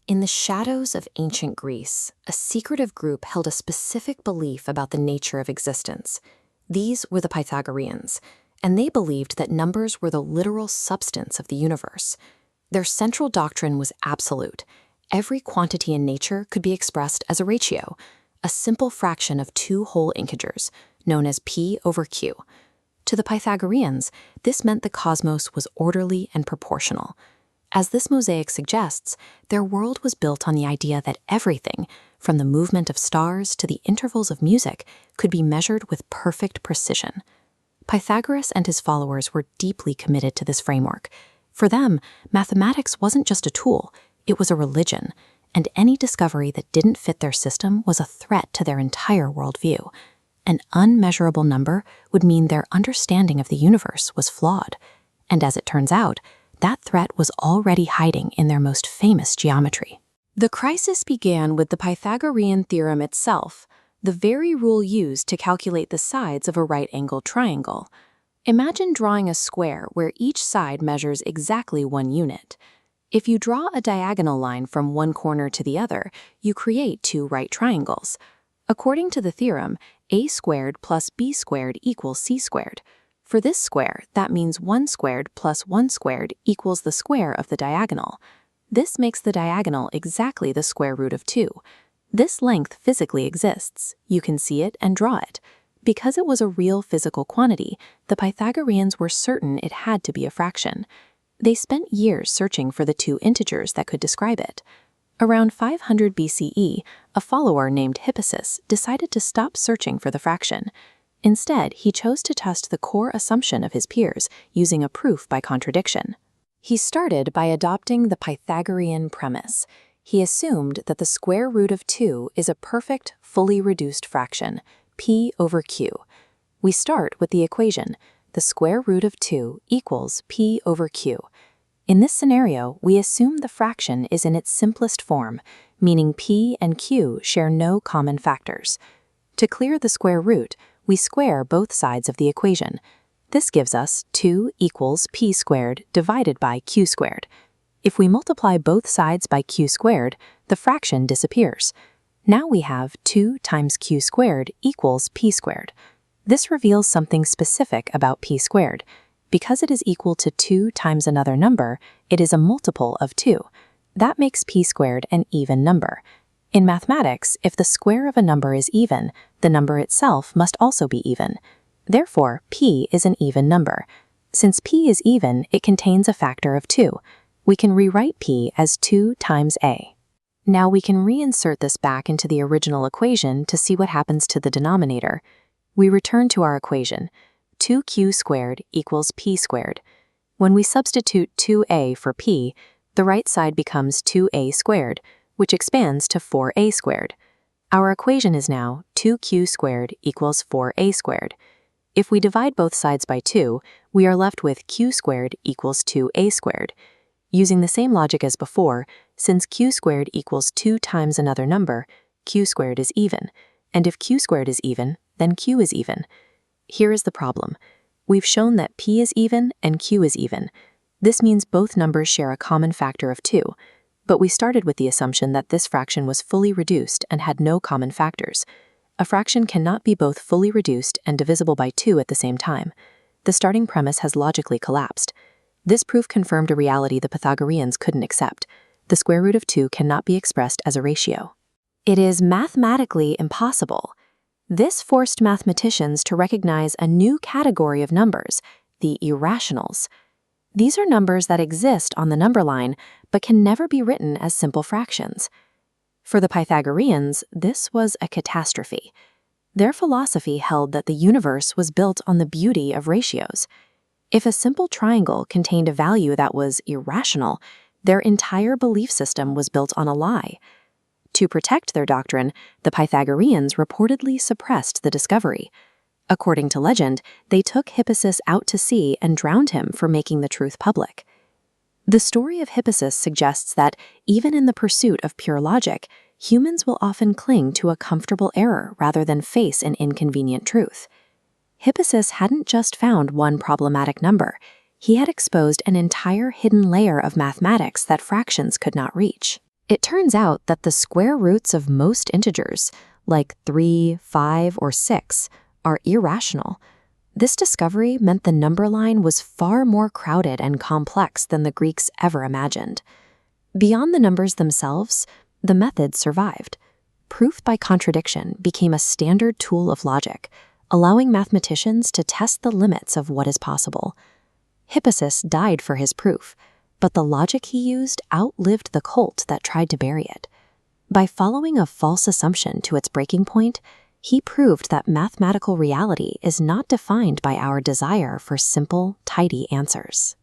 In the shadows of ancient Greece, a secretive group held a specific belief about the nature of existence. These were the Pythagoreans, and they believed that numbers were the literal substance of the universe. Their central doctrine was absolute. Every quantity in nature could be expressed as a ratio, a simple fraction of two whole integers, known as p over q. To the Pythagoreans, this meant the cosmos was orderly and proportional. As this mosaic suggests, their world was built on the idea that everything, from the movement of stars to the intervals of music, could be measured with perfect precision. Pythagoras and his followers were deeply committed to this framework. For them, mathematics wasn't just a tool, it was a religion, and any discovery that didn't fit their system was a threat to their entire worldview. An unmeasurable number would mean their understanding of the universe was flawed. And as it turns out, that threat was already hiding in their most famous geometry. The crisis began with the Pythagorean theorem itself, the very rule used to calculate the sides of a right-angled triangle. Imagine drawing a square where each side measures exactly 1 unit. If you draw a diagonal line from one corner to the other, you create two right triangles. According to the theorem, a squared plus b squared equals c squared. For this square, that means 1 squared plus 1 squared equals the square of the diagonal. This makes the diagonal exactly the square root of 2. This length physically exists. You can see it and draw it. Because it was a real physical quantity, the Pythagoreans were certain it had to be a fraction. They spent years searching for the two integers that could describe it. Around 500 BCE, a follower named Hippasus decided to stop searching for the fraction. Instead, he chose to test the core assumption of his peers using a proof by contradiction. He started by adopting the Pythagorean premise. He assumed that the square root of 2 is a perfect, fully reduced fraction, p over q. We start with the equation, the square root of 2 equals p over q. In this scenario, we assume the fraction is in its simplest form, meaning p and q share no common factors. To clear the square root, we square both sides of the equation. This gives us 2 equals p squared divided by q squared. If we multiply both sides by q squared, the fraction disappears. Now we have 2 times q squared equals p squared. This reveals something specific about p squared. Because it is equal to 2 times another number, it is a multiple of 2. That makes p squared an even number. In mathematics, if the square of a number is even, the number itself must also be even. Therefore, p is an even number. Since p is even, it contains a factor of 2. We can rewrite p as 2 times a. Now we can reinsert this back into the original equation to see what happens to the denominator. We return to our equation. 2q squared equals p squared. When we substitute 2a for p, the right side becomes 2a squared, which expands to 4a squared. Our equation is now 2q squared equals 4a squared. If we divide both sides by 2, we are left with q squared equals 2a squared. Using the same logic as before, since q squared equals 2 times another number, q squared is even. And if q squared is even, then q is even. Here is the problem. We've shown that p is even and q is even. This means both numbers share a common factor of 2. But we started with the assumption that this fraction was fully reduced and had no common factors. A fraction cannot be both fully reduced and divisible by 2 at the same time. The starting premise has logically collapsed. This proof confirmed a reality the Pythagoreans couldn't accept. The square root of 2 cannot be expressed as a ratio. It is mathematically impossible. This forced mathematicians to recognize a new category of numbers, the irrationals. These are numbers that exist on the number line, but can never be written as simple fractions. For the Pythagoreans, this was a catastrophe. Their philosophy held that the universe was built on the beauty of ratios. If a simple triangle contained a value that was irrational, their entire belief system was built on a lie. To protect their doctrine, the Pythagoreans reportedly suppressed the discovery. According to legend, they took Hippasus out to sea and drowned him for making the truth public. The story of Hippasus suggests that, even in the pursuit of pure logic, humans will often cling to a comfortable error rather than face an inconvenient truth. Hippasus hadn't just found one problematic number. He had exposed an entire hidden layer of mathematics that fractions could not reach. It turns out that the square roots of most integers, like 3, 5, or 6, are irrational. This discovery meant the number line was far more crowded and complex than the Greeks ever imagined. Beyond the numbers themselves, the method survived. Proof by contradiction became a standard tool of logic, allowing mathematicians to test the limits of what is possible. Hippasus died for his proof, but the logic he used outlived the cult that tried to bury it. By following a false assumption to its breaking point, he proved that mathematical reality is not defined by our desire for simple, tidy answers.